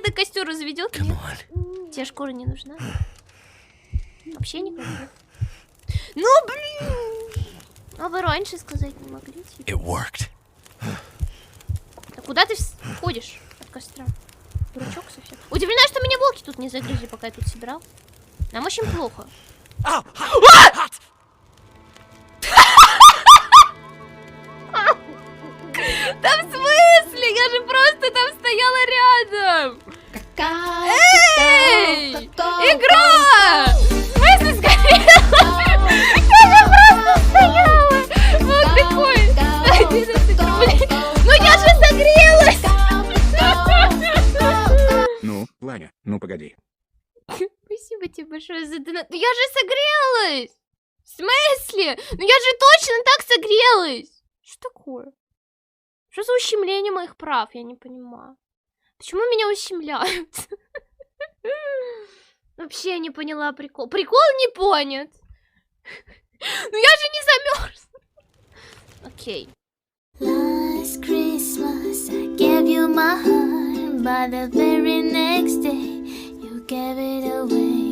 где-то костер разведет. Тебе шкура не нужна? Вообще никак нет. Ну, блин! А вы раньше сказать не могли? Да куда ты ходишь от костра? Дурачок совсем. Удивлена, что меня волки тут не загрызли, пока я тут собирал. Нам очень плохо. Да в смысле? Я же просто там стояла рядом. Эй! Игра! В смысле сгорела? Я же просто стояла! Вот такой! Ну я же согрелась! Ну, Ваня, ну погоди. Спасибо тебе большое за донат. Ну я же согрелась! В смысле? Ну я же точно так согрелась! Что такое? Что за ущемление моих прав? Я не понимаю. Почему меня ущемляют? Вообще я не поняла прикол. Прикол не понят. Ну я же не замерзла. Окей. Last Christmas I gave you my heart, but the very next day you gave it away.